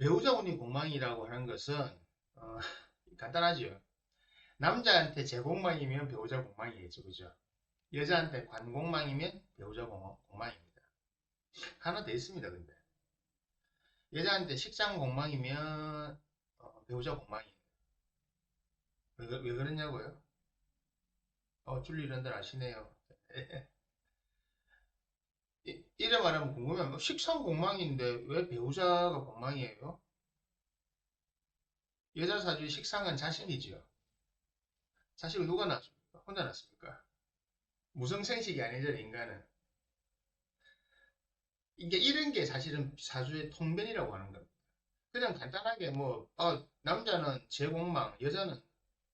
배우자 운이 공망이라고 하는 것은 어, 간단하죠. 남자한테 재공망이면 배우자 공망이겠죠, 그죠? 여자한테 관공망이면 배우자 공망입니다. 하나 더 있습니다, 근데 여자한테 식장 공망이면 배우자 공망이에요. 왜 그러냐고요? 줄리런들 아시네요. 이래 말하면 궁금해요. 식상 공망인데 왜 배우자가 공망이에요? 여자 사주의 식상은 자신이지요. 자식을 누가 낳습니까? 혼자 낳습니까? 무성생식이 아니잖아요, 인간은. 이게 이런 게 사실은 사주의 통변이라고 하는 겁니다. 그냥 간단하게 남자는 재공망, 여자는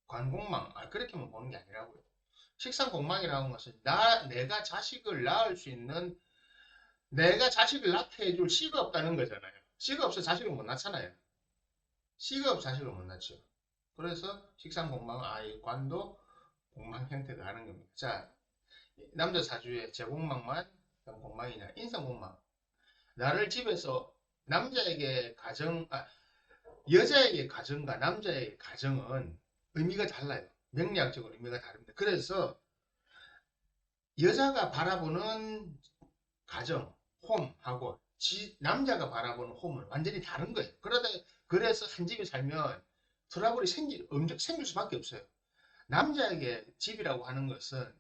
관공망, 그렇게만 보는 게 아니라고요. 식상공망이라는 것은 내가 자식을 낳을 수 있는, 내가 자식을 낳게 해줄 씨가 없다는 거잖아요. 씨가 없어 자식을 못 낳잖아요. 씨가 없어 자식을 못 낳죠. 그래서 식상공망은 아이 관도 공망 형태가 하는 겁니다. 자, 남자 사주의 재공망만 공망이냐, 인성공망. 나를 집에서 남자에게 여자에게 가정과 남자에게 가정은 의미가 달라요. 명리학적으로 의미가 다릅니다. 그래서 여자가 바라보는 가정, 홈하고 남자가 바라보는 홈은 완전히 다른 거예요. 그래서 한 집에 살면 트러블이 생길 수밖에 없어요. 남자에게 집이라고 하는 것은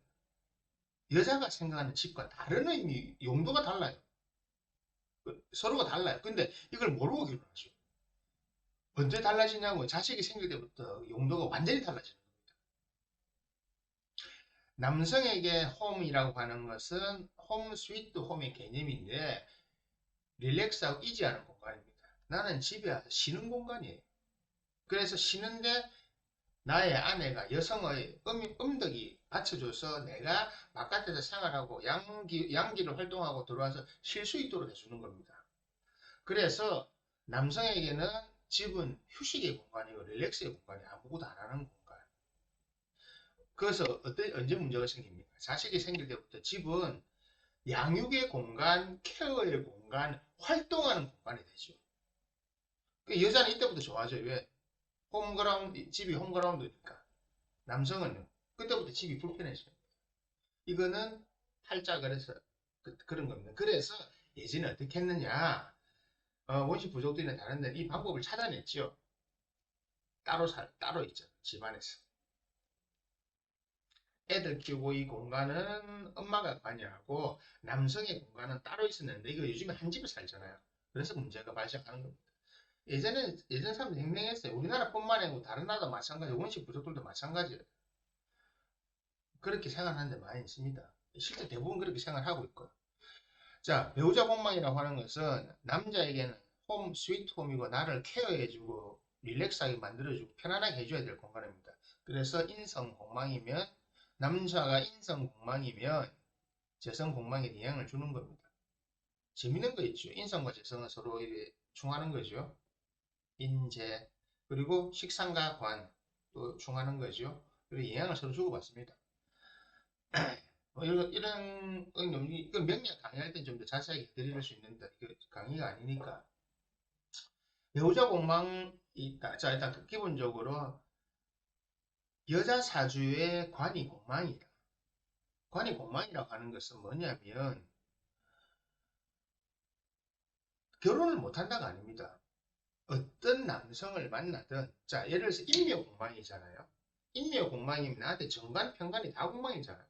여자가 생각하는 집과 다른 의미, 용도가 달라요. 서로가 달라요. 근데 이걸 모르고 결혼하죠. 언제 달라지냐고 자식이 생길 때부터 용도가 완전히 달라지는 겁니다. 남성에게 홈이라고 하는 것은 홈 스위트 홈의 개념인데 릴렉스하고 이지하는 공간입니다. 나는 집에 와서 쉬는 공간이에요. 그래서 쉬는데 나의 아내가 여성의 음덕이 받쳐줘서 내가 바깥에서 생활하고 양기를 활동하고 들어와서 쉴 수 있도록 해주는 겁니다. 그래서 남성에게는 집은 휴식의 공간이고 릴렉스의 공간이 아무것도 안 하는 공간. 그래서 언제 문제가 생깁니까? 자식이 생길 때부터 집은 양육의 공간, 케어의 공간, 활동하는 공간이 되죠. 그 여자는 이때부터 좋아져. 왜? 집이 홈그라운드니까. 남성은요. 그때부터 집이 불편해져요. 이거는 팔자 그래서 런 겁니다. 그래서 예전에 어떻게 했느냐? 원시 부족들이나 다른 데는 이 방법을 찾아냈죠. 따로 있죠. 집안에서. 애들 키우고 이 공간은 엄마가 관여하고 남성의 공간은 따로 있었는데 이거 요즘에 한 집에 살잖아요. 그래서 문제가 발생하는 겁니다. 예전 사람들 현명했어요. 우리나라뿐만 아니고 다른 나라도 마찬가지, 원시 부족들도 마찬가지예요. 그렇게 생각하는 데 많이 있습니다. 실제 대부분 그렇게 생각하고 있고요. 자, 배우자 공망이라고 하는 것은 남자에게는 홈, 스위트 홈이고 나를 케어해주고 릴렉스하게 만들어주고 편안하게 해줘야 될 공간입니다. 그래서 인성 공망이면 남자가 인성 공망이면 재성 공망에 영향을 주는 겁니다. 재밌는 거 있죠. 인성과 재성은 서로 이렇게 충하는 거죠. 인재 그리고 식상과 관 또 충하는 거죠. 그리고 영향을 서로 주고받습니다. 이건 명리학 강의할 때 좀 더 자세하게 드릴 수 있는데 이거 강의가 아니니까 배우자 공망이 있다. 자 일단 기본적으로 여자 사주의 관이 공망이다. 관이 공망이라고 하는 것은 뭐냐면 결혼을 못한다가 아닙니다. 어떤 남성을 만나든 자 예를 들어서 인묘공망이잖아요. 인묘공망이면 나한테 정관, 편관이 다 공망이잖아요.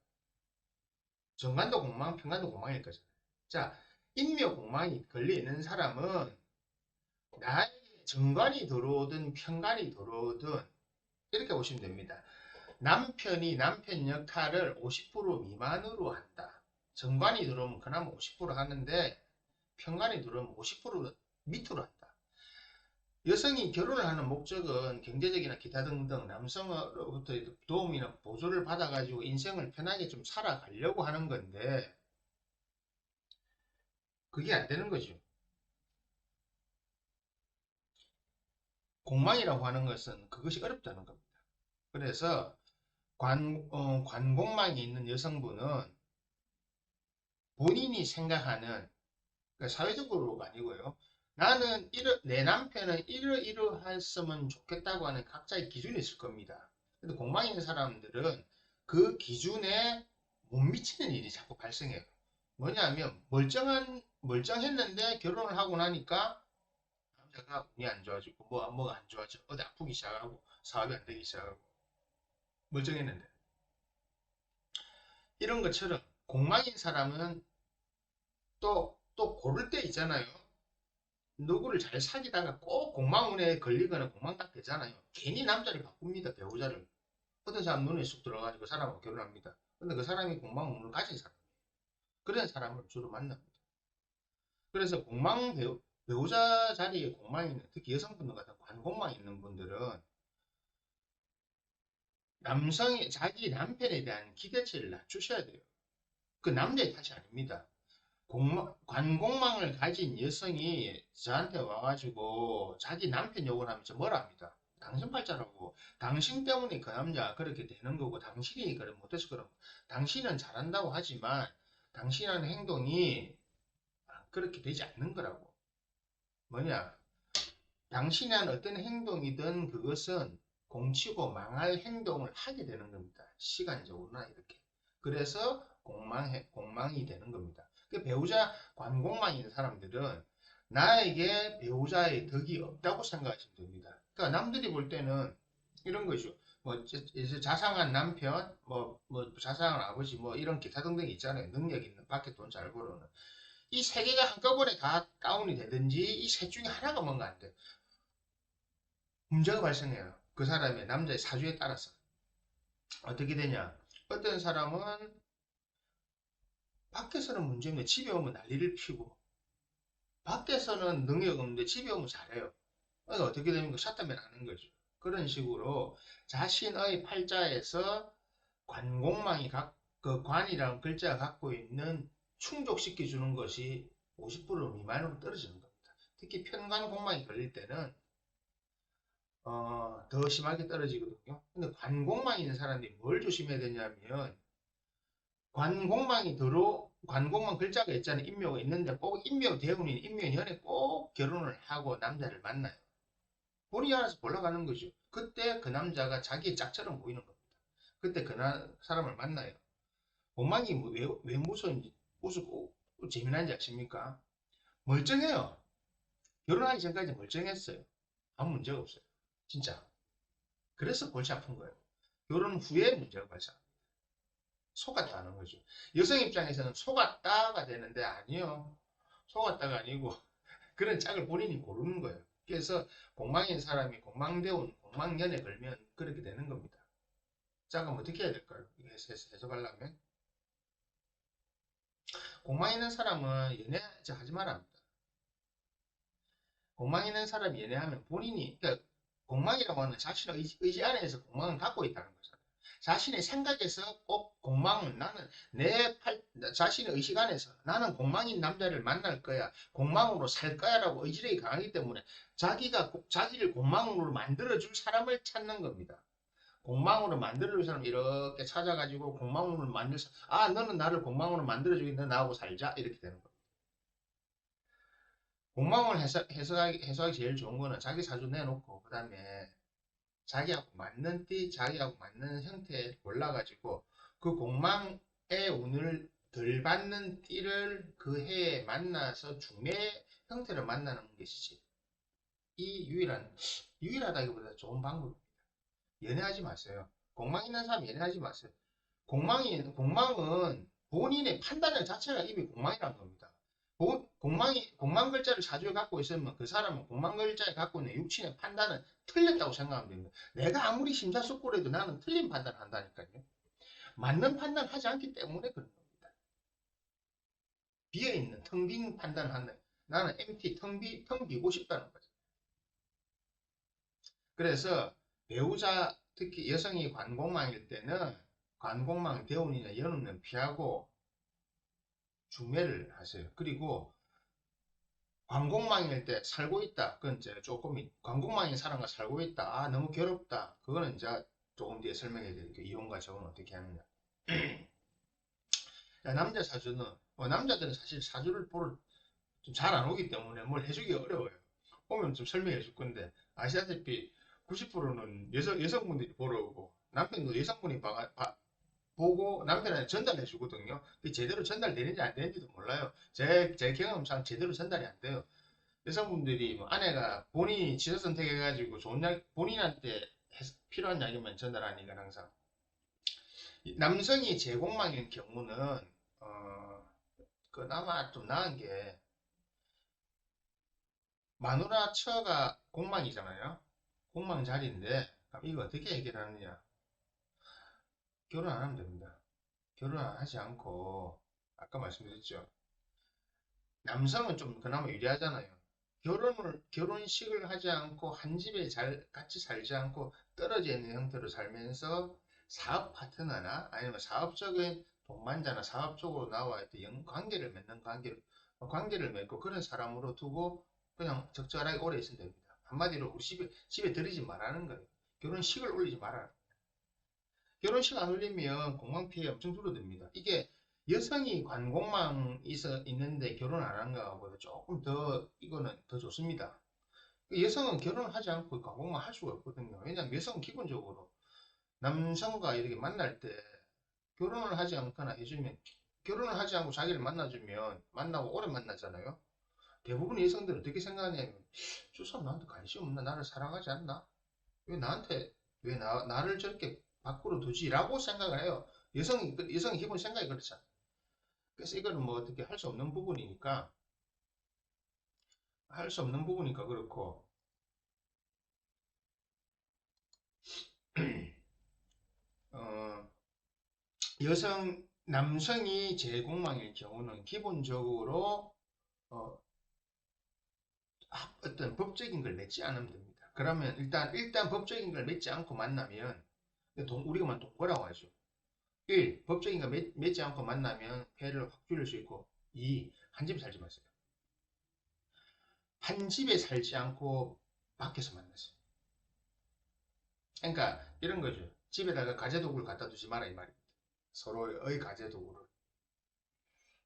정관도 공망, 편관도 공망일 거잖아요. 자 인묘공망이 걸려있는 사람은 나에게 정관이 들어오든 편관이 들어오든 이렇게 보시면 됩니다. 남편이 남편 역할을 50% 미만으로 한다. 정관이 들어오면 그나마 50% 하는데 편관이 들어오면 50% 밑으로 한다. 여성이 결혼을 하는 목적은 경제적이나 기타 등등 남성으로부터 도움이나 보조를 받아가지고 인생을 편하게 좀 살아가려고 하는 건데 그게 안 되는 거죠. 공망이라고 하는 것은 그것이 어렵다는 겁니다. 그래서 관공망이 있는 여성분은 본인이 생각하는 그러니까 사회적으로가 아니고요. 나는 내 남편은 이러했으면 좋겠다고 하는 각자의 기준이 있을 겁니다. 근데 공망 있는 사람들은 그 기준에 못 미치는 일이 자꾸 발생해요. 뭐냐면 멀쩡했는데 결혼을 하고 나니까 남자가 운이 안 좋아지고 뭐가 안 좋아져 어디 아프기 시작하고 사업이 안 되기 시작하고 멀쩡했는데 이런 것처럼 공망인 사람은 또 고를 때 있잖아요. 누구를 잘 사귀다가 꼭 공망운에 걸리거나 공망딱 되잖아요. 괜히 남자를 바꿉니다. 배우자를. 어떤 사람 눈에 쑥 들어가지고 그 사람하고 결혼합니다. 근데 그 사람이 공망운을 가진 사람. 그런 사람을 주로 만납니다. 그래서 배우자 자리에 공망이 있는, 특히 여성분들 같은 관공망이 있는 분들은 남성이 자기 남편에 대한 기대치를 낮추셔야 돼요. 그 남자의 탓이 아닙니다. 관공망을 가진 여성이 저한테 와가지고 자기 남편 욕을 하면서 뭐라 합니다. 당신 팔자라고. 당신 때문에 그 남자 그렇게 되는 거고 당신이 그래 못해서 그런 거. 당신은 잘한다고 하지만 당신 하는 행동이 그렇게 되지 않는 거라고. 뭐냐? 당신이 한 어떤 행동이든 그것은 공치고 망할 행동을 하게 되는 겁니다. 시간적으로나 이렇게. 그래서 공망이 되는 겁니다. 그 배우자 관공망이 있는 사람들은 나에게 배우자의 덕이 없다고 생각하시면 됩니다. 그러니까 남들이 볼 때는 이런 거죠. 뭐 이제 자상한 남편, 뭐 자상한 아버지, 뭐 이런 기타 등등 있잖아요. 능력 있는 밖에 돈 잘 벌어는 이 세 개가 한꺼번에 다 다운이 되든지 이 셋 중에 하나가 뭔가 안 돼. 문제가 발생해요. 그 사람의 남자의 사주에 따라서 어떻게 되냐? 어떤 사람은 밖에서는 문제 없는데 집에 오면 난리를 피고 밖에서는 능력 없는데 집에 오면 잘해요. 그래서 어떻게 되는 거 샷다면 하는 거죠. 그런 식으로 자신의 팔자에서 관공망이 그 관이라는 글자가 갖고 있는 충족시켜 주는 것이 50% 미만으로 떨어지는 겁니다. 특히 편관공망이 걸릴 때는 더 심하게 떨어지거든요. 근데 관공망이 있는 사람들이 뭘 조심해야 되냐면 관공망 글자가 있잖아요. 인묘가 있는데 꼭 인묘 대운인 인묘년에 꼭 결혼을 하고 남자를 만나요. 본인이 알아서 올라가는 거죠. 그때 그 남자가 자기의 짝처럼 보이는 겁니다. 그때 그 사람을 만나요. 공망이 왜 무섭고 재미난지 아십니까? 멀쩡해요. 결혼하기 전까지 멀쩡했어요. 아무 문제가 없어요. 진짜. 그래서 골치 아픈 거예요. 결혼 후에 문제가 발생합니다. 속았다는 거죠. 여성 입장에서는 속았다가 되는데 아니요. 속았다가 아니고 그런 짝을 본인이 고르는 거예요. 그래서 공망인 사람이 공망대운, 공망년에 걸면 그렇게 되는 겁니다. 자, 그럼 어떻게 해야 될까요? 이거 해석하려면 공망 있는 사람은 하지 말아야 합니다. 공망 있는 사람이 연애하면 본인이 그러니까 공망이라고 하는 자신의 의지 안에서 공망을 갖고 있다는 거잖아요. 자신의 생각에서 꼭 공망은 나는 자신의 의식 안에서 나는 공망인 남자를 만날 거야. 공망으로 살 거야라고 의지력이 강하기 때문에 자기를 공망으로 만들어줄 사람을 찾는 겁니다. 공망으로 만들어줄 사람 이렇게 찾아가지고 공망으로 만들어서 너는 나를 공망으로 만들어주겠다 나하고 살자 이렇게 되는 거예요. 공망을 해석하기 제일 좋은 거는 자기 사주 내놓고 그 다음에 자기하고 맞는 띠, 자기하고 맞는 형태에 골라가지고 그 공망의 운을 덜 받는 띠를 그 해에 만나서 중매 형태를 만나는 것이지. 이 유일하다기보다 좋은 방법입니다. 연애하지 마세요. 공망 있는 사람 연애하지 마세요. 공망은 본인의 판단력 자체가 이미 공망이라는 겁니다. 공망 글자를 사주에 갖고 있으면 그 사람은 공망 글자에 갖고 있는 육신의 판단은 틀렸다고 생각하면 됩니다. 내가 아무리 심사숙고해도 나는 틀린 판단을 한다니까요. 맞는 판단을 하지 않기 때문에 그런 겁니다. 비어있는 텅 빈 판단을 한다. 나는 MT 텅 비고 싶다는 거죠. 그래서 배우자 특히 여성이 관공망일 때는 관공망 대운이나 연운은 피하고 중매를 하세요. 그리고 관공망일 때 살고 있다. 그건 이제 조금 관공망인 사람과 살고 있다. 너무 괴롭다. 그거는 이제 조금 뒤에 설명해 드릴게요. 이혼과 재혼은 어떻게 하느냐. 남자 사주는 남자들은 사실 사주를 좀 잘 안 오기 때문에 뭘 해주기 어려워요. 오면 좀 설명해 줄 건데 아시다시피 90%는 여성분들이 보러 오고 남편도 여성분이 보고 남편한테 전달해 주거든요. 제대로 전달되는지 안 되는지도 몰라요. 제 경험상 제대로 전달이 안 돼요. 여성분들이 뭐 아내가 본인이 취사 선택해가지고 좋은 약, 본인한테 필요한 약이면 전달하니까 항상. 남성이 제공망인 경우는, 그나마 좀 나은 게, 마누라 처가 공망이잖아요. 공망 자리인데, 그럼 이거 어떻게 해결하느냐. 결혼 안 하면 됩니다. 결혼 안 하지 않고, 아까 말씀드렸죠. 남성은 좀 그나마 유리하잖아요. 결혼식을 하지 않고 한 집에 같이 살지 않고 떨어져 있는 형태로 살면서 사업 파트너나 아니면 사업적인 동반자나 사업적으로 나와 있던 관계를 맺고 그런 사람으로 두고 그냥 적절하게 오래 있으면 됩니다. 한마디로 우리 집에 들이지 말라는 거예요. 결혼식을 올리지 말아라. 결혼식 안 올리면 공방 피해 엄청 줄어듭니다. 이게 여성이 관공망 있는데 결혼 안 한 거하고 조금 더 이거는 더 좋습니다. 여성은 결혼하지 않고 관공망 할 수가 없거든요. 왜냐하면 여성은 기본적으로 남성과 이렇게 만날 때 결혼을 하지 않거나 해주면 결혼을 하지 않고 자기를 만나주면 만나고 오래 만나잖아요. 대부분의 여성들은 어떻게 생각하냐면 저 사람 나한테 관심 없나? 나를 사랑하지 않나? 왜 나한테 나를 저렇게 밖으로 두지라고 생각을 해요. 여성의 기본 생각이 그렇잖아요. 그래서 이거는 뭐 어떻게 할 수 없는 부분이니까 그렇고 어, 남성이 제공망일 경우는 기본적으로 어, 어떤 법적인 걸 맺지 않으면 됩니다. 그러면 일단 법적인 걸 맺지 않고 만나면 우리가 말 동거라고 하죠. 1. 법적인 걸 맺지 않고 만나면 폐를 확 줄일 수 있고 2. 한 집에 살지 마세요. 한 집에 살지 않고 밖에서 만나세요. 그러니까 이런 거죠. 집에다가 가재도구를 갖다 두지 마라 이 말입니다. 서로의 가재도구를.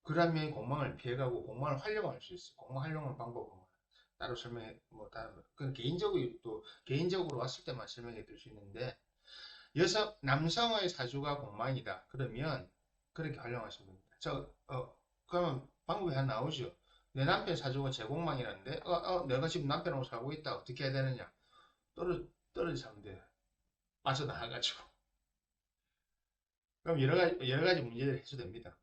그러면 공망을 피해가고 공망을 활용할 수 있어요. 공망 활용하는 방법은 따로 설명해 그 개인적으로 왔을 때만 설명해 드릴 수 있는데 남성의 사주가 공망이다. 그러면 그렇게 활용하시면 됩니다. 그러면 방법이 하나 나오죠. 내 남편 사주가 제공망이라는데 내가 지금 남편하고 살고 있다. 어떻게 해야 되느냐? 떨어져 살면 돼요. 빠져나가가지고. 그럼 여러 가지 문제들이 해소됩니다.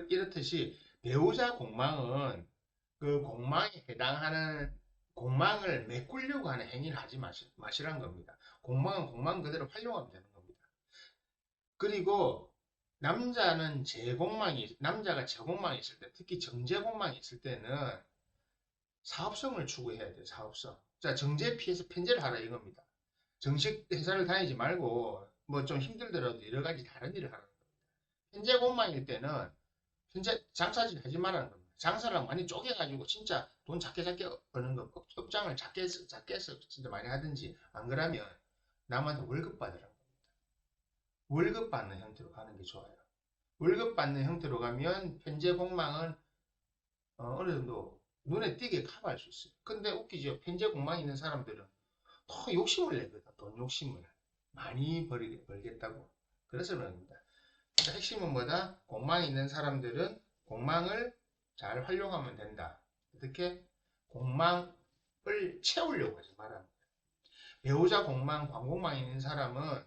이렇듯이 배우자 공망은 그 공망에 해당하는 공망을 메꾸려고 하는 행위를 하지 마시라는 겁니다. 공망은 공망 그대로 활용하면 되는 겁니다. 그리고 남자가 제공망이 있을 때, 특히 정제공망이 있을 때는 사업성을 추구해야 돼요, 사업성. 자, 정제 피해서 편제를 하라 이겁니다. 정식 회사를 다니지 말고, 뭐 좀 힘들더라도 여러 가지 다른 일을 하라. 현재 공망일 때는 현재 장사질 하지 말라는 겁니다. 장사를 많이 쪼개가지고 진짜 돈 작게 버는 거, 업장을 작게 해서 진짜 많이 하든지, 안 그러면 남한테 월급 받으라는 겁니다. 월급 받는 형태로 가는 게 좋아요. 월급 받는 형태로 가면 현재 공망은 어느 정도 눈에 띄게 커버할 수 있어요. 근데 웃기죠. 현재 공망이 있는 사람들은 더 욕심을 내거든. 돈 욕심을. 많이 벌겠다고. 그래서 그럽니다. 핵심은 뭐다? 공망이 있는 사람들은 공망을 잘 활용하면 된다. 어떻게? 공망을 채우려고 하지 말아. 배우자 공망, 관공망이 있는 사람은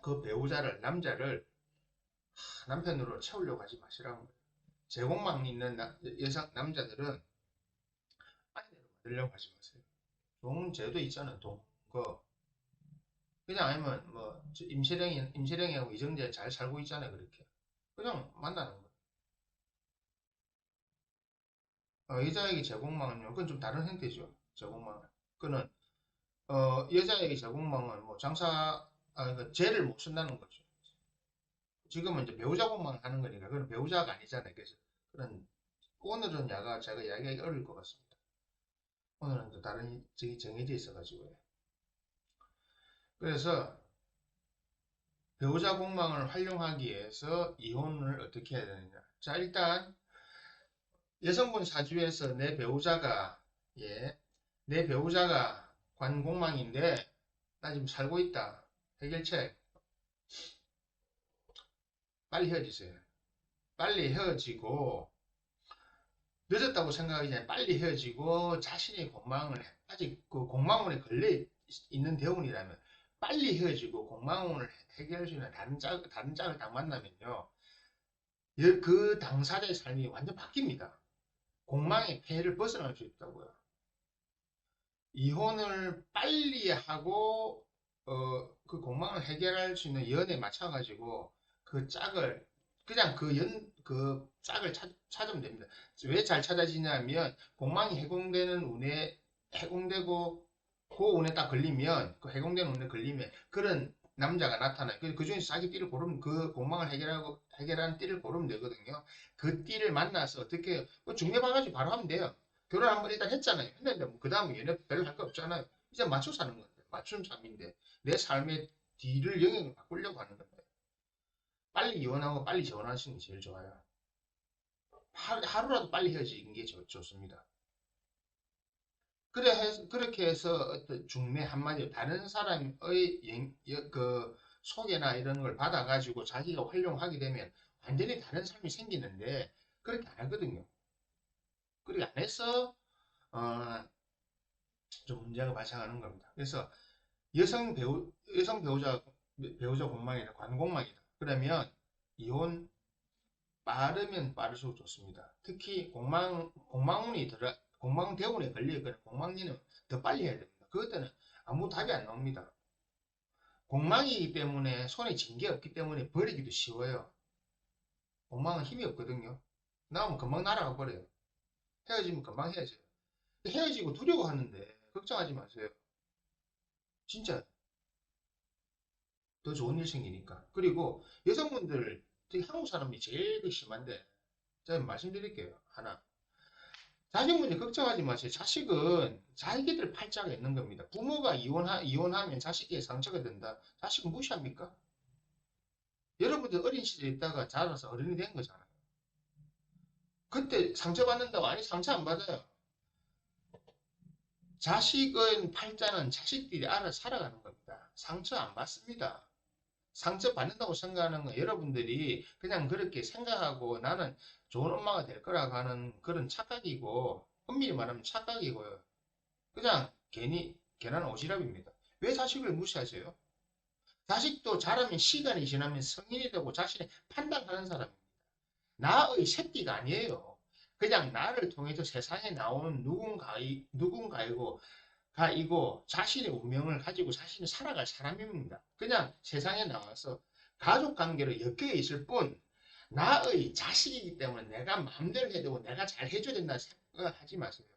그 남자를 남편으로 채우려고 하지 마시라는 거예요. 제공망 있는 남자들은 아내로 만들려고 하지 마세요. 좋은 제도 있잖아요. 그냥 아니면 뭐 임시령이하고 이정재 잘 살고 있잖아요. 그렇게. 그냥 만나는 거예요. 여자에게 제공망은요. 그건 좀 다른 형태죠. 제공망은. 그는 여자에게 제공망은 뭐 죄를 못 쓴다는 거죠. 지금은 이제 배우자 공망을 하는 거니까 그건 배우자가 아니잖아요. 그래서 그런 오늘은 제가 이야기하기 어려울 것 같습니다. 오늘은 또 다른 적이 정해져 있어가지고요. 그래서 배우자 공망을 활용하기 위해서 이혼을 어떻게 해야 되느냐. 자, 일단 여성분 사주에서 내 배우자가, 예, 내 배우자가 관공망인데 나 지금 살고 있다. 해결책. 빨리 헤어지세요. 빨리 헤어지고, 늦었다고 생각하기 전에 빨리 헤어지고, 자신의 공망을, 아직 그 공망원에 걸려 있는 대운이라면 빨리 헤어지고 공망원을 해결할 수 있는 다른 짝을 딱 만나면요. 그 당사자의 삶이 완전 바뀝니다. 공망의 폐해를 벗어날 수 있다고요. 이혼을 빨리 하고 그 공망을 해결할 수 있는 연에 맞춰가지고 그 짝을 그냥 그 짝을 찾으면 됩니다. 왜 잘 찾아지냐면 공망이 해공되는 운에 해공되고 그 운에 딱 걸리면 그 해공되는 운에 걸리면 그런 남자가 나타나요. 그 중에서 자기 띠를 고르면 그 공망을 해결하는 띠를 고르면 되거든요. 그 띠를 만나서 어떻게 중매 봐가지고 바로 하면 돼요. 결혼 한 번 일단 했잖아요. 했는데 뭐그 다음에 연애 별로 할 거 없잖아요. 이제 맞춰 사는 건데 맞춤 삶인데 내 삶의 뒤를 영역을 바꾸려고 하는 건데 빨리 이혼하고 빨리 재혼하시는 게 제일 좋아요. 하루라도 빨리 헤어지는 게 좋습니다. 그렇게 해서 어떤 중매 한마디로 다른 사람의 그 소개나 이런 걸 받아가지고 자기가 활용하게 되면 완전히 다른 삶이 생기는데 그렇게 안 하거든요. 그렇게 안 해서 어, 좀 문제가 발생하는 겁니다. 그래서 여성 배우자 공망이다, 관공망이다. 그러면 이혼 빠르면 빠를수록 좋습니다. 특히 공망 대운에 걸려있거나 공망리는 더 빨리 해야 됩니다. 그것들은 아무 답이 안 나옵니다. 공망이기 때문에 손에 쥔 게 없기 때문에 버리기도 쉬워요. 공망은 힘이 없거든요. 나오면 금방 날아가 버려요. 헤어지면 금방 헤어져요. 헤어지고 두려워하는데 걱정하지 마세요. 진짜 더 좋은 일 생기니까. 그리고 여성분들, 특히 한국 사람이 제일 그 심한데, 제가 말씀드릴게요. 하나. 자식 문제 걱정하지 마세요. 자식은 자기들 팔자가 있는 겁니다. 부모가 이혼하면 자식에게 상처가 된다. 자식은 무시합니까? 여러분들 어린 시절에 있다가 자라서 어른이 된 거잖아요. 그때 상처받는다고 아니 상처 안 받아요. 자식은 팔자는 자식들이 알아서 살아가는 겁니다. 상처 안 받습니다. 상처받는다고 생각하는 건 여러분들이 그냥 그렇게 생각하고 나는 좋은 엄마가 될 거라고 하는 그런 착각이고, 엄밀히 말하면 착각이고요. 그냥 괜히 괜한 오지랖입니다. 왜 자식을 무시하세요? 자식도 자라면 시간이 지나면 성인이 되고 자신의 판단하는 사람입니다. 나의 새끼가 아니에요. 그냥 나를 통해서 세상에 나오는 누군가이고 가이고 자신의 운명을 가지고 자신이 살아갈 사람입니다. 그냥 세상에 나와서 가족 관계로 엮여 있을 뿐 나의 자식이기 때문에 내가 마음대로 해야 되고 내가 잘 해줘야 된다 생각하지 마세요.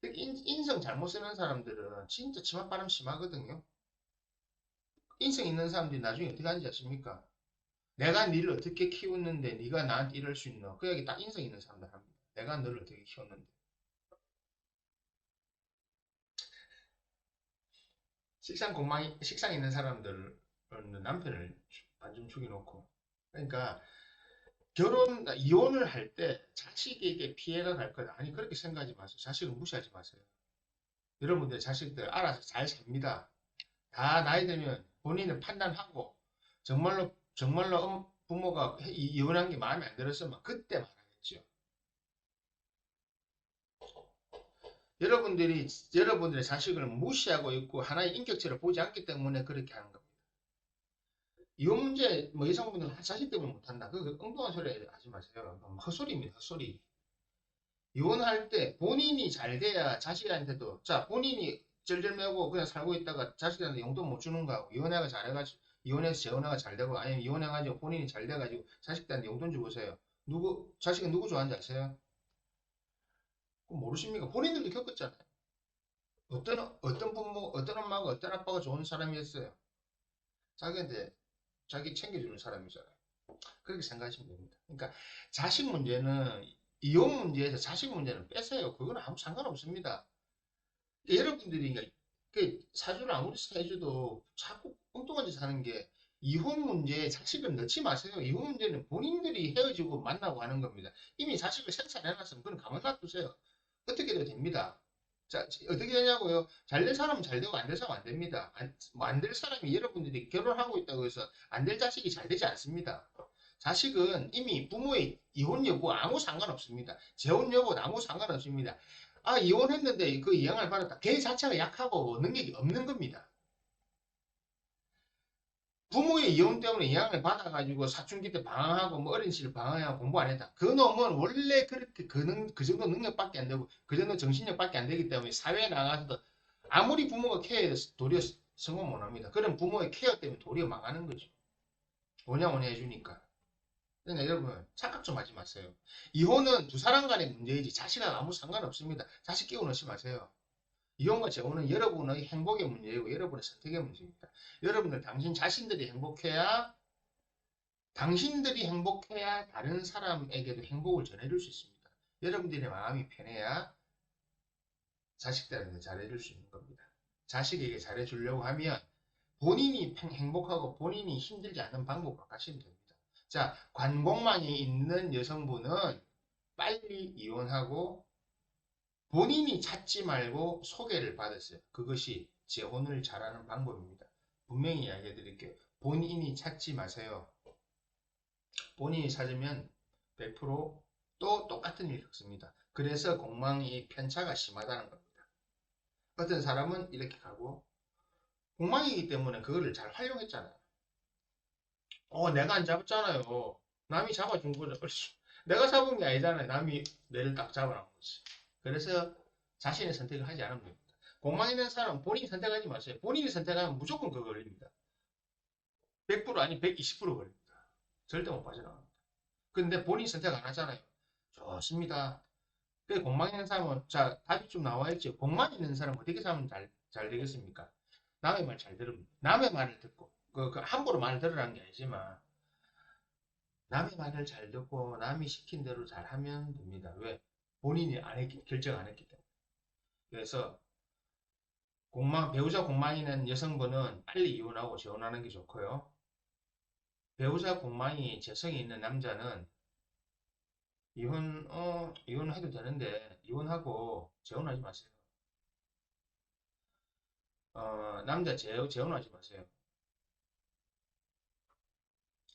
특히 인성 잘못 쓰는 사람들은 진짜 치맛바람 심하거든요. 인성 있는 사람들이 나중에 어떻게 하는지 아십니까? 내가 니를 어떻게 키웠는데 네가 나한테 이럴 수 있노? 그 얘기 딱 인성 있는 사람들 합니다. 내가 너를 어떻게 키웠는데. 식상 있는 사람들은 남편을 반쯤 죽여놓고. 그러니까 이혼을 할 때 자식에게 피해가 갈 거다. 아니, 그렇게 생각하지 마세요. 자식을 무시하지 마세요. 여러분들 자식들 알아서 잘 삽니다. 다 나이 들면 본인은 판단하고, 정말로 부모가 이혼한 게 마음에 안 들었으면 그때 말하겠죠. 여러분들의 자식을 무시하고 있고 하나의 인격체를 보지 않기 때문에 그렇게 하는 겁니다. 이혼 문제, 뭐 여성분들은 자식 때문에 못한다. 그 엉뚱한 소리 하지 마세요. 헛소리입니다, 헛소리. 이혼할 때 본인이 잘 돼야 자식한테도, 자, 본인이 쩔쩔매고 그냥 살고 있다가 자식한테 용돈 못 주는 거하고, 이혼해서 재혼해가 잘 되고, 아니면 이혼해가지고 본인이 잘 돼가지고 자식들한테 용돈 주고 세요. 자식은 누구 좋아하는지 아세요? 그거 모르십니까? 본인들도 겪었잖아요. 어떤 엄마가, 어떤 아빠가 좋은 사람이었어요. 자기한테, 자기 챙겨주는 사람이잖아요. 그렇게 생각하시면 됩니다. 그러니까 자식 문제는, 이혼 문제에서 자식 문제는 빼세요. 그건 아무 상관없습니다. 여러분들이 그 사주를 아무리 해줘도 자꾸 엉뚱한 짓 하는 게 이혼 문제에 자식을 넣지 마세요. 이혼 문제는 본인들이 헤어지고 만나고 하는 겁니다. 이미 자식을 생산해놨으면 그건 가만 놔두세요. 어떻게 해도 됩니다. 자, 어떻게 되냐고요? 잘 될 사람은 잘 되고 안 될 사람은 안 됩니다. 안 될 사람이 여러분들이 결혼하고 있다고 해서 안 될 자식이 잘 되지 않습니다. 자식은 이미 부모의 이혼 여부 아무 상관없습니다. 재혼 여부 아무 상관없습니다. 아, 이혼했는데 그 영향을 받았다. 걔 자체가 약하고 능력이 없는 겁니다. 부모의 이혼 때문에 영향을 받아가지고 사춘기 때 방황하고 뭐 어린 시절 방황하고 공부 안 했다. 그 놈은 원래 그렇게 그 정도 능력밖에 안 되고 그 정도 정신력밖에 안 되기 때문에 사회에 나가서도 아무리 부모가 케어해서 도리어 성공 못 합니다. 그런 부모의 케어 때문에 도리어 망하는 거죠. 오냐오냐 해주니까. 그러니까 여러분 착각 좀 하지 마세요. 이혼은 두 사람 간의 문제이지 자식하고 아무 상관없습니다. 자식 끼워 넣지 마세요. 이혼과 재혼은 여러분의 행복의 문제이고 여러분의 선택의 문제입니다. 여러분들 당신 자신들이 행복해야 당신들이 행복해야 다른 사람에게도 행복을 전해줄 수 있습니다. 여러분들의 마음이 편해야 자식들한테 잘해줄 수 있는 겁니다. 자식에게 잘해주려고 하면 본인이 행복하고 본인이 힘들지 않은 방법으로 가시면 됩니다. 자, 관공망이 있는 여성분은 빨리 이혼하고 본인이 찾지 말고 소개를 받았어요. 그것이 재혼을 잘하는 방법입니다. 분명히 이야기해 드릴게요. 본인이 찾지 마세요. 본인이 찾으면 100%또 똑같은 일이 겪습니다. 그래서 공망이 편차가 심하다는 겁니다. 어떤 사람은 이렇게 가고 공망이기 때문에 그거를 잘 활용했잖아요. 내가 안 잡았잖아요. 남이 잡아준 거죠. 내가 잡은 게 아니잖아요. 남이 뇌를 딱 잡아놓은 거지. 그래서 자신의 선택을 하지 않으면 됩니다. 공망 있는 사람은 본인이 선택하지 마세요. 본인이 선택하면 무조건 그거 걸립니다. 100% 아니 120% 걸립니다. 절대 못 빠져나갑니다. 근데 본인이 선택 안 하잖아요. 좋습니다. 그 공망 있는 사람은 자 답이 좀 나와 있죠. 공망 있는 사람은 어떻게 살면 잘 되겠습니까? 남의 말 잘 들으면 남의 말을 듣고 그 함부로 말을 들으라는 게 아니지만 남의 말을 잘 듣고 남이 시킨 대로 잘 하면 됩니다. 왜? 본인이 결정 안 했기 때문에. 그래서 배우자 공망이 있는 여성분은 빨리 이혼하고 재혼하는 게 좋고요. 배우자 공망이 재성이 있는 남자는 이혼해도 되는데 이혼하고 재혼하지 마세요. 남자 재혼하지 마세요.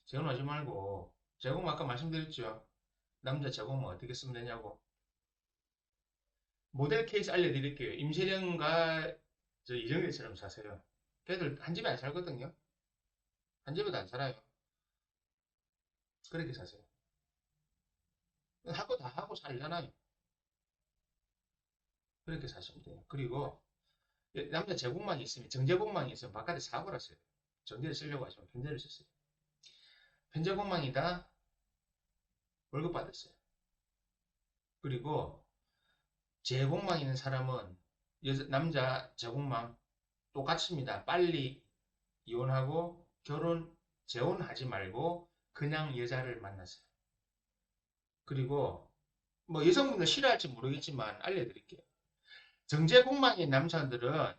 재혼하지 말고 재혼 아까 말씀드렸죠. 남자 재혼은 어떻게 쓰면 되냐고. 모델 케이스 알려드릴게요. 임세령과 이정재처럼 사세요. 걔들 한 집에 안 살거든요. 한 집에도 안 살아요. 그렇게 사세요. 하고 다 하고 살잖아요. 그렇게 사시면 돼요. 그리고 남자 제공망이 있으면 정제공망이 있으면 바깥에 사고를 써요. 정제를 쓰려고 하시면 편제를 썼어요. 편제공망이다 월급 받았어요. 그리고 제공망 있는 사람은 남자 제공망 똑같습니다. 빨리 이혼하고 재혼하지 말고 그냥 여자를 만나세요. 그리고 뭐 여성분들 싫어할지 모르겠지만 알려드릴게요. 정제공망인 남자들은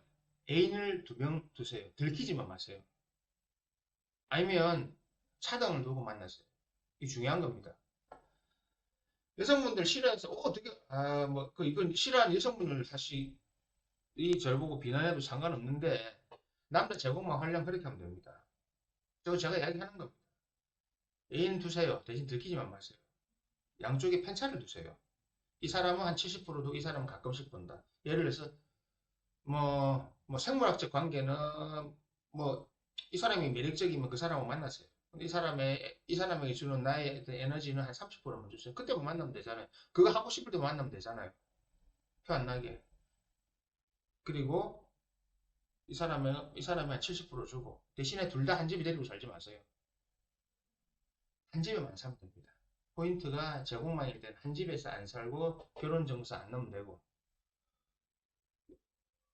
애인을 2명 두세요. 들키지만 마세요. 아니면 차등을 두고 만나세요. 이게 중요한 겁니다. 여성분들 싫어해서 어떻게 이건 싫어하는 여성분들 사실 절 보고 비난해도 상관없는데 남자 제공만 하려면 그렇게 하면 됩니다. 저거 제가 이야기하는 겁니다. 애인 두세요. 대신 들키지만 마세요. 양쪽에 편차를 두세요. 이 사람은 한 70%도 이 사람은 가끔씩 본다. 예를 들어서 뭐 생물학적 관계는 뭐 이 사람이 매력적이면 그 사람을 만나세요. 근데 이 사람에게 주는 나의 에너지는 한 30%만 주세요. 그때만 만나면 되잖아요. 그거 하고 싶을 때 만나면 되잖아요. 표 안 나게. 그리고 이 사람이 한 70% 주고 대신에 둘 다 한 집에 데리고 살지 마세요. 한 집에만 살면 됩니다. 포인트가 제공망일 때는 한 집에서 안 살고 결혼 정서 안 넣으면 되고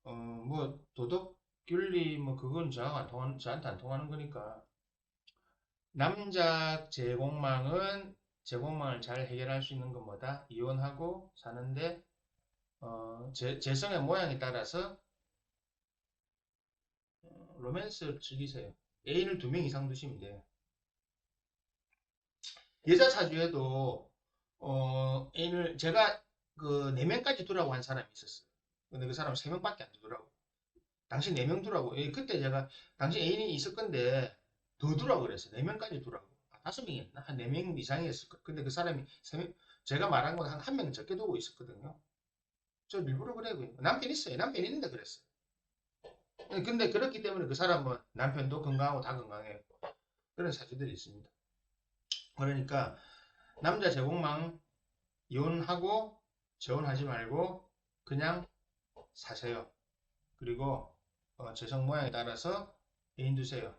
뭐 도덕 윤리 뭐 그건 저한테 안 통하는 거니까 남자 제공망을 잘 해결할 수 있는 건 뭐다? 이혼하고 사는데 재성의 모양에 따라서 로맨스를 즐기세요. 애인을 2명 이상 두시면 돼요. 여자 사주에도 애인을 제가 그 4명까지 두라고 한 사람이 있었어요. 근데 그 사람은 3명밖에 안 두더라고. 당신 4명 두라고. 그때 제가 당신 애인이 있을 건데 더 두라고 그랬어요. 4명까지 두라고. 5명이었나? 한 4명 이상이었을 거예요. 근데 그 사람이 3명, 제가 말한 건 한 명 적게 두고 있었거든요. 저 일부러 그래요. 남편 있어요. 남편 있는데 그랬어요. 근데 그렇기 때문에 그 사람은 남편도 건강하고 다 건강해요. 그런 사주들이 있습니다. 그러니까 남자 제공망 이혼하고 재혼하지 말고 그냥 사세요. 그리고 재성 모양에 따라서 애인 두세요.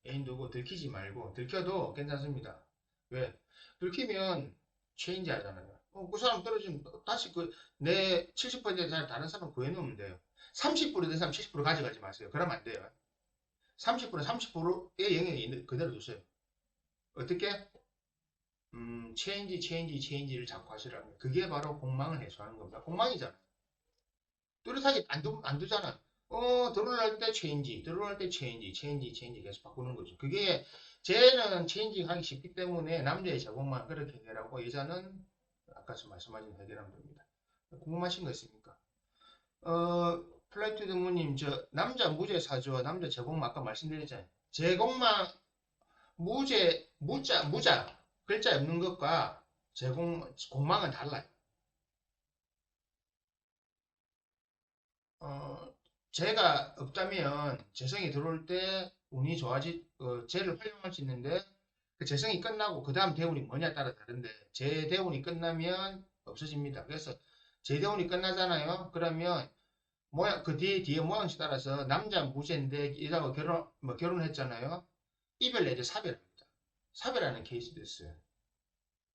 애인 두고 들키지 말고 들켜도 괜찮습니다. 왜? 들키면 체인지 하잖아요. 그 사람 떨어지면 다시 내 70%의 다른 사람 구해놓으면 돼요. 30%된 사람 70% 가져가지 마세요. 그러면 안 돼요. 30% 30%의 영역이 그대로 두세요. 어떻게? 체인지를 자꾸 하시라고요. 그게 바로 공망을 해소하는 겁니다. 공망이잖아요. 뚜렷하게 안 두잖아. 들어올 때 체인지, 들어올 때 체인지 계속 바꾸는 거죠. 그게 쟤는 체인지 하기 쉽기 때문에 남자의 제공만 그렇게 해결하고 여자는 아까 말씀하신 해결하면 됩니다. 궁금하신 거 있습니까? 플라이트 드무님, 저 남자 무죄 사주와 남자 제공만 아까 말씀드렸잖아요. 제공만 무자 글자 없는 것과 공망은 달라요. 어, 재가 없다면 재성이 들어올 때 운이 재를 활용할 수 있는데 그 재성이 끝나고 그 다음 대운이 뭐냐에 따라 다른데 재대운이 끝나면 없어집니다. 그래서 재대운이 끝나잖아요. 그러면 그 뒤에 모양씩 따라서 남자 무죄인데 여자가 결혼했잖아요. 이별 내지 사별합니다. 사별하는 케이스 됐어요.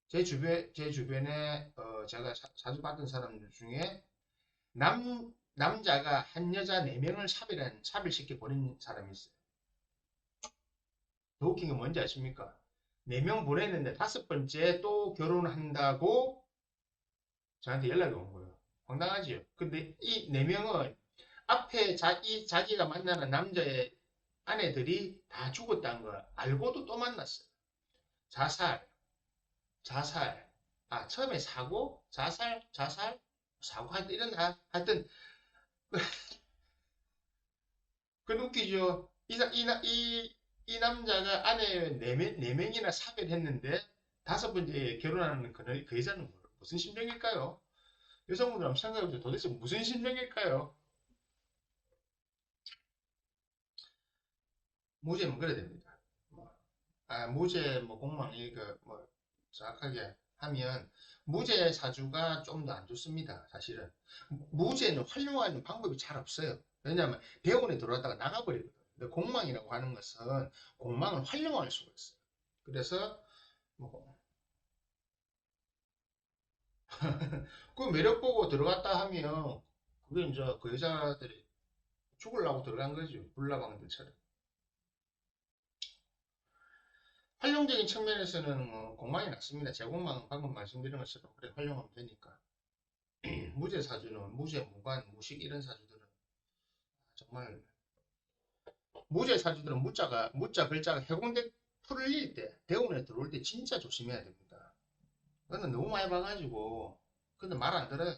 제 주변에 제가 자주 봤던 사람들 중에 남자가 한 여자 4명을 사별시켜 버린 사람이 있어요. 더 웃긴 건 뭔지 아십니까? 4명 보냈는데 5번째 또 결혼한다고 저한테 연락이 온 거예요. 황당하지요? 근데 이 4명은 앞에 자기가 만나는 남자의 아내들이 다 죽었다는 걸 알고도 또 만났어요. 자살, 자살. 처음에 사고, 하여튼 하여튼, 그건 웃기죠. 이 남자가 아내 4명이나 사별했는데 5번째 결혼하는 그 여자는 무슨 심정일까요? 여성분들 한번 생각해보세요. 도대체 무슨 심정일까요? 무죄면 그래야 됩니다. 무죄, 공망, 정확하게 하면 무죄 사주가 좀 더 안 좋습니다. 사실은. 무죄는 활용하는 방법이 잘 없어요. 왜냐하면 대원에 들어왔다가 나가버리거든요. 근데 공망이라고 하는 것은 공망을 활용할 수가 있어요. 그래서 뭐, 그 매력 보고 들어갔다 하면 그게 이제 그 여자들이 죽으려고 들어간 거죠. 불나방들처럼. 활용적인 측면에서는 공망이 낫습니다. 제공망 방금 말씀드린 것처럼 그래 활용하면 되니까. 무죄 사주는 무죄, 무관, 무식 이런 사주들은 정말 무죄 사주들은 무자 글자가 해공대 풀릴 때 대운에 들어올 때 진짜 조심해야 됩니다. 그거는 너무 많이 봐가지고 근데 말 안 들어요.